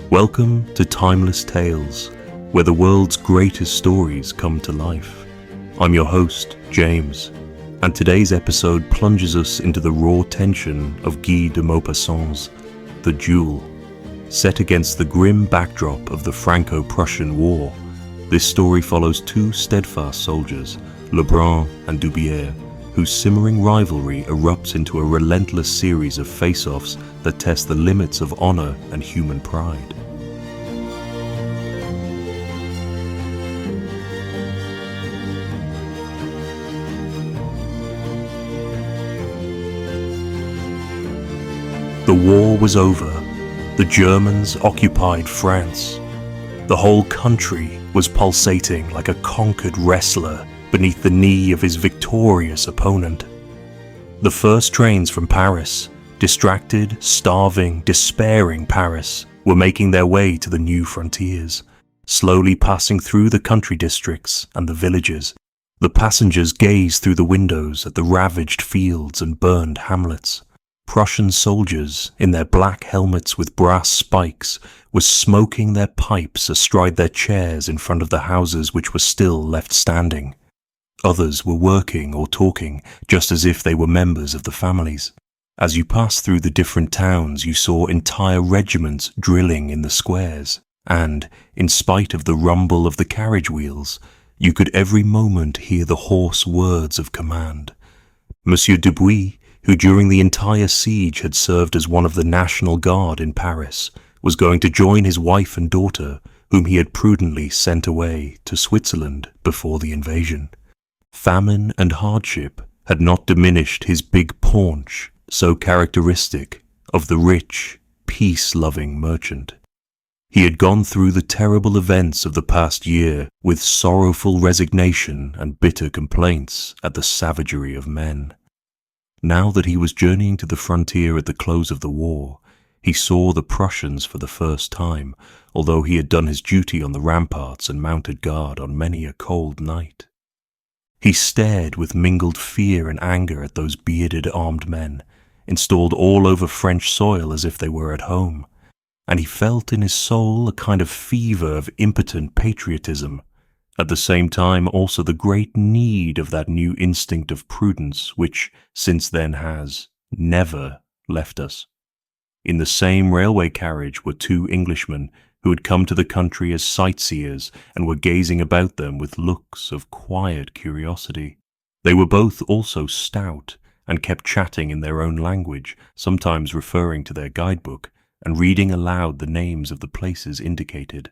Welcome to Timeless Tales, where the world's greatest stories come to life. I'm your host, James, and today's episode plunges us into the raw tension of Guy de Maupassant's The Duel. Set against the grim backdrop of the Franco-Prussian War, this story follows two steadfast soldiers, Lebrun and Dubier, whose simmering rivalry erupts into a relentless series of face-offs that test the limits of honor and human pride. The war was over. The Germans occupied France. The whole country was pulsating like a conquered wrestler beneath the knee of his victorious opponent. The first trains from Paris, distracted, starving, despairing Paris, were making their way to the new frontiers, slowly passing through the country districts and the villages. The passengers gazed through the windows at the ravaged fields and burned hamlets. Prussian soldiers, in their black helmets with brass spikes, were smoking their pipes astride their chairs in front of the houses which were still left standing. Others were working or talking, just as if they were members of the families. As you passed through the different towns, you saw entire regiments drilling in the squares, and, in spite of the rumble of the carriage wheels, you could every moment hear the hoarse words of command. Monsieur Dubuis, who during the entire siege had served as one of the National Guard in Paris, was going to join his wife and daughter, whom he had prudently sent away to Switzerland before the invasion. Famine and hardship had not diminished his big paunch, so characteristic of the rich, peace-loving merchant. He had gone through the terrible events of the past year with sorrowful resignation and bitter complaints at the savagery of men. Now that he was journeying to the frontier at the close of the war, he saw the Prussians for the first time, although he had done his duty on the ramparts and mounted guard on many a cold night. He stared with mingled fear and anger at those bearded armed men, installed all over French soil as if they were at home, and he felt in his soul a kind of fever of impotent patriotism, at the same time also the great need of that new instinct of prudence which, since then, has never left us. In the same railway carriage were two Englishmen who had come to the country as sightseers and were gazing about them with looks of quiet curiosity. They were both also stout and kept chatting in their own language, sometimes referring to their guidebook and reading aloud the names of the places indicated.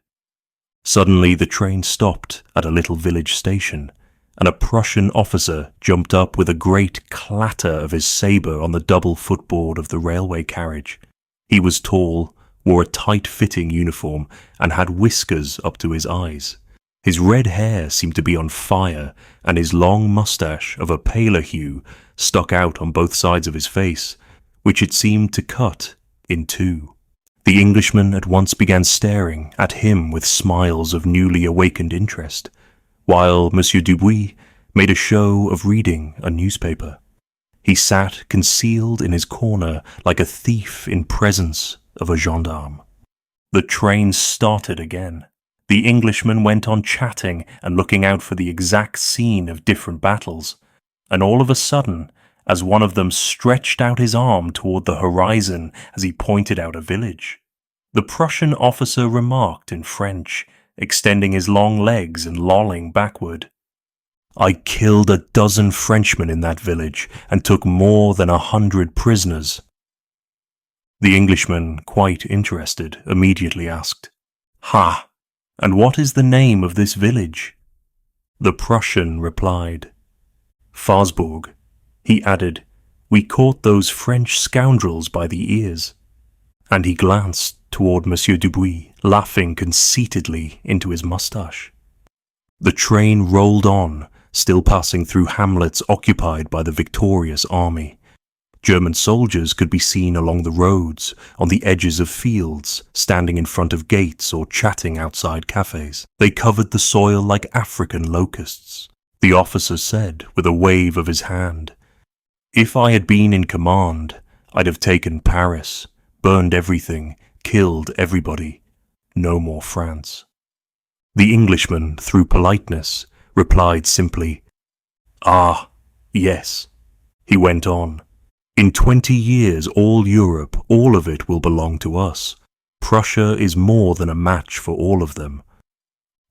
Suddenly the train stopped at a little village station, and a Prussian officer jumped up with a great clatter of his sabre on the double footboard of the railway carriage. He was tall, wore a tight-fitting uniform, and had whiskers up to his eyes. His red hair seemed to be on fire, and his long moustache of a paler hue stuck out on both sides of his face, which it seemed to cut in two. The Englishman at once began staring at him with smiles of newly awakened interest, while Monsieur Dubuis made a show of reading a newspaper. He sat concealed in his corner like a thief in presence of a gendarme. The train started again. The Englishman went on chatting and looking out for the exact scene of different battles, and all of a sudden, as one of them stretched out his arm toward the horizon as he pointed out a village, the Prussian officer remarked in French, extending his long legs and lolling backward, "I killed 12 Frenchmen in that village and took more than 100 prisoners." The Englishman, quite interested, immediately asked, "Ha! And what is the name of this village?" The Prussian replied, "Farsburg." He added, "We caught those French scoundrels by the ears." And he glanced toward Monsieur Dubuis, laughing conceitedly into his moustache. The train rolled on, still passing through hamlets occupied by the victorious army. German soldiers could be seen along the roads, on the edges of fields, standing in front of gates or chatting outside cafes. They covered the soil like African locusts. The officer said, with a wave of his hand, "If I had been in command, I'd have taken Paris, burned everything, killed everybody. No more France." The Englishman, through politeness, replied simply, "Ah, yes." He went on, "In 20 years all Europe, all of it will belong to us. Prussia is more than a match for all of them."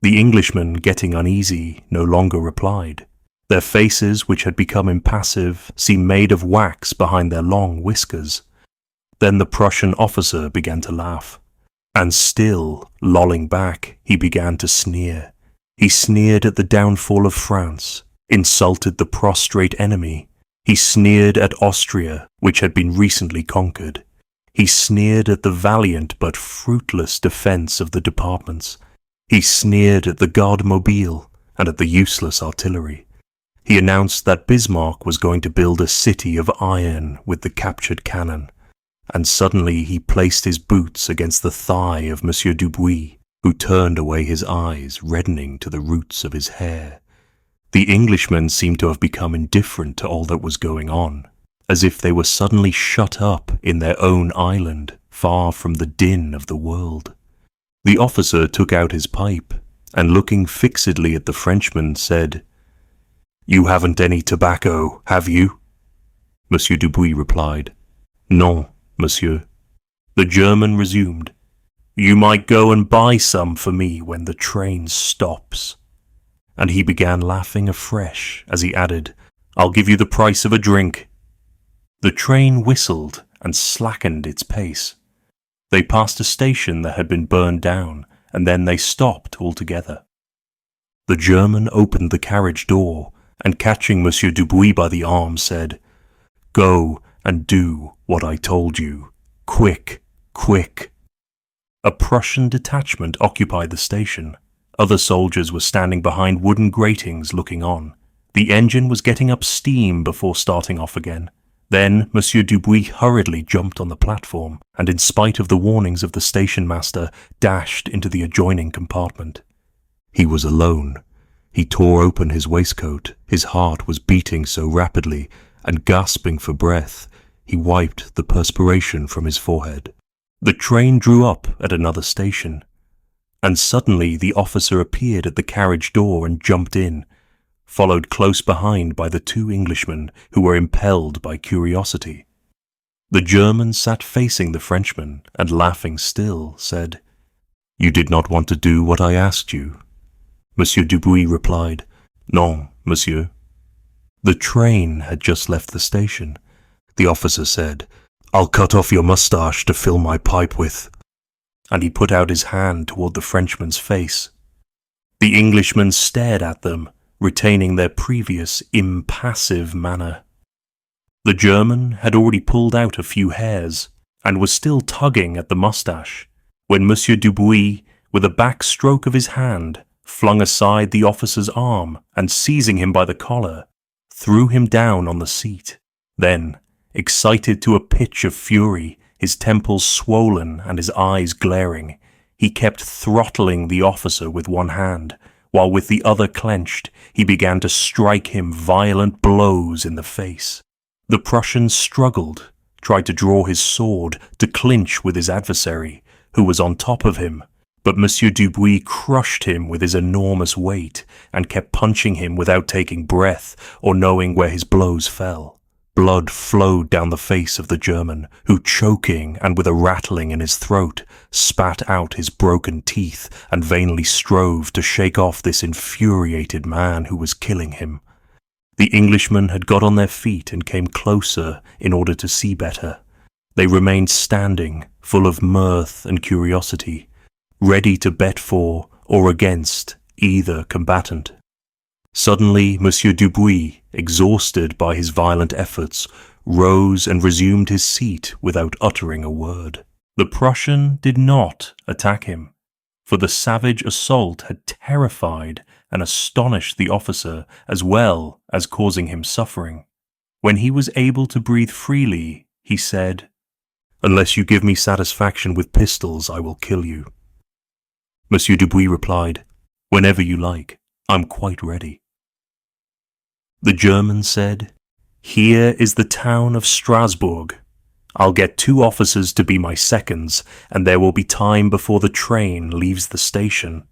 The Englishmen, getting uneasy, no longer replied. Their faces, which had become impassive, seemed made of wax behind their long whiskers. Then the Prussian officer began to laugh. And still, lolling back, he began to sneer. He sneered at the downfall of France, insulted the prostrate enemy. He sneered at Austria, which had been recently conquered. He sneered at the valiant but fruitless defense of the departments. He sneered at the Garde Mobile and at the useless artillery. He announced that Bismarck was going to build a city of iron with the captured cannon. And suddenly he placed his boots against the thigh of Monsieur Dubuis, who turned away his eyes, reddening to the roots of his hair. The Englishmen seemed to have become indifferent to all that was going on, as if they were suddenly shut up in their own island, far from the din of the world. The officer took out his pipe, and looking fixedly at the Frenchman, said, "You haven't any tobacco, have you?" Monsieur Dubuis replied, "Non, monsieur." The German resumed, "You might go and buy some for me when the train stops." And he began laughing afresh as he added, "I'll give you the price of a drink." The train whistled and slackened its pace. They passed a station that had been burned down, and then they stopped altogether. The German opened the carriage door, and catching Monsieur Dubuis by the arm, said, "Go and do what I told you. Quick, quick." A Prussian detachment occupied the station. Other soldiers were standing behind wooden gratings looking on. The engine was getting up steam before starting off again. Then Monsieur Dubuis hurriedly jumped on the platform, and in spite of the warnings of the station master, dashed into the adjoining compartment. He was alone. He tore open his waistcoat. His heart was beating so rapidly, and gasping for breath, he wiped the perspiration from his forehead. The train drew up at another station, and suddenly the officer appeared at the carriage door and jumped in, followed close behind by the two Englishmen who were impelled by curiosity. The German sat facing the Frenchman and, laughing still, said, "You did not want to do what I asked you?" Monsieur Dubuis replied, "Non, monsieur." The train had just left the station. The officer said, "I'll cut off your moustache to fill my pipe with." And he put out his hand toward the Frenchman's face. The Englishmen stared at them, retaining their previous impassive manner. The German had already pulled out a few hairs, and was still tugging at the moustache, when Monsieur Dubuis, with a back stroke of his hand, flung aside the officer's arm and, seizing him by the collar, threw him down on the seat. Then, excited to a pitch of fury, his temples swollen and his eyes glaring, he kept throttling the officer with one hand, while with the other clenched, he began to strike him violent blows in the face. The Prussian struggled, tried to draw his sword to clinch with his adversary, who was on top of him, but Monsieur Dubuis crushed him with his enormous weight and kept punching him without taking breath or knowing where his blows fell. Blood flowed down the face of the German, who, choking and with a rattling in his throat, spat out his broken teeth and vainly strove to shake off this infuriated man who was killing him. The Englishmen had got on their feet and came closer in order to see better. They remained standing, full of mirth and curiosity, ready to bet for or against either combatant. Suddenly, Monsieur Dubuis, exhausted by his violent efforts, rose and resumed his seat without uttering a word. The Prussian did not attack him, for the savage assault had terrified and astonished the officer as well as causing him suffering. When he was able to breathe freely, he said, "Unless you give me satisfaction with pistols, I will kill you." Monsieur Dubuis replied, "Whenever you like, I'm quite ready." The German said, "Here is the town of Strasbourg. I'll get 2 officers to be my seconds, and there will be time before the train leaves the station."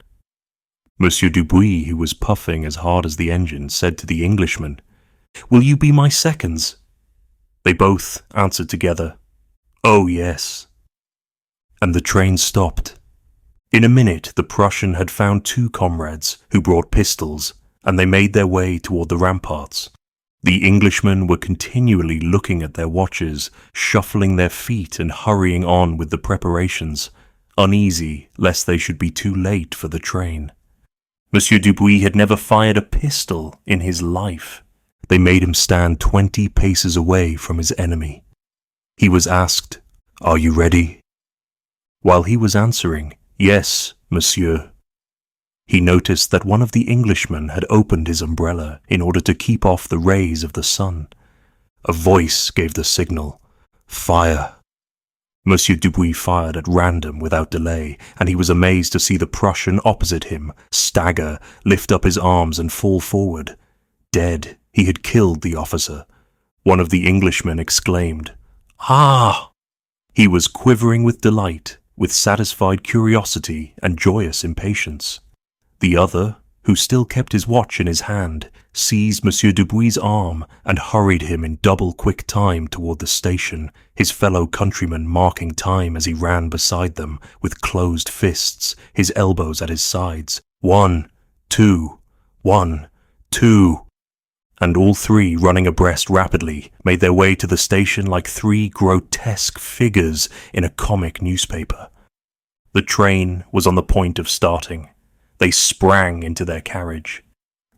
Monsieur Dubuis, who was puffing as hard as the engine, said to the Englishman, "Will you be my seconds?" They both answered together, "Oh, yes." And the train stopped. In a minute, the Prussian had found 2 comrades who brought pistols, and they made their way toward the ramparts. The Englishmen were continually looking at their watches, shuffling their feet and hurrying on with the preparations, uneasy lest they should be too late for the train. Monsieur Dubuis had never fired a pistol in his life. They made him stand 20 paces away from his enemy. He was asked, "Are you ready?" While he was answering, "Yes, monsieur," he noticed that one of the Englishmen had opened his umbrella in order to keep off the rays of the sun. A voice gave the signal, "Fire." Monsieur Dubuis fired at random without delay, and he was amazed to see the Prussian opposite him stagger, lift up his arms and fall forward. Dead, he had killed the officer. One of the Englishmen exclaimed, "Ah!" He was quivering with delight, with satisfied curiosity and joyous impatience. The other, who still kept his watch in his hand, seized Monsieur Dubuis's arm and hurried him in double-quick time toward the station, his fellow countryman marking time as he ran beside them, with closed fists, his elbows at his sides. 1, 2, 1, 2. And all 3, running abreast rapidly, made their way to the station like 3 grotesque figures in a comic newspaper. The train was on the point of starting. They sprang into their carriage.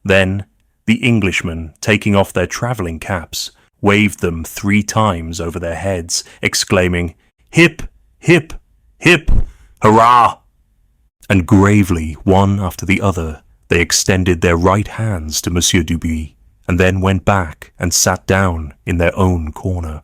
Then, the Englishmen, taking off their travelling caps, waved them 3 times over their heads, exclaiming, "Hip, hip, hip, hurrah!" And gravely, one after the other, they extended their right hands to Monsieur Dubuis, and then went back and sat down in their own corner.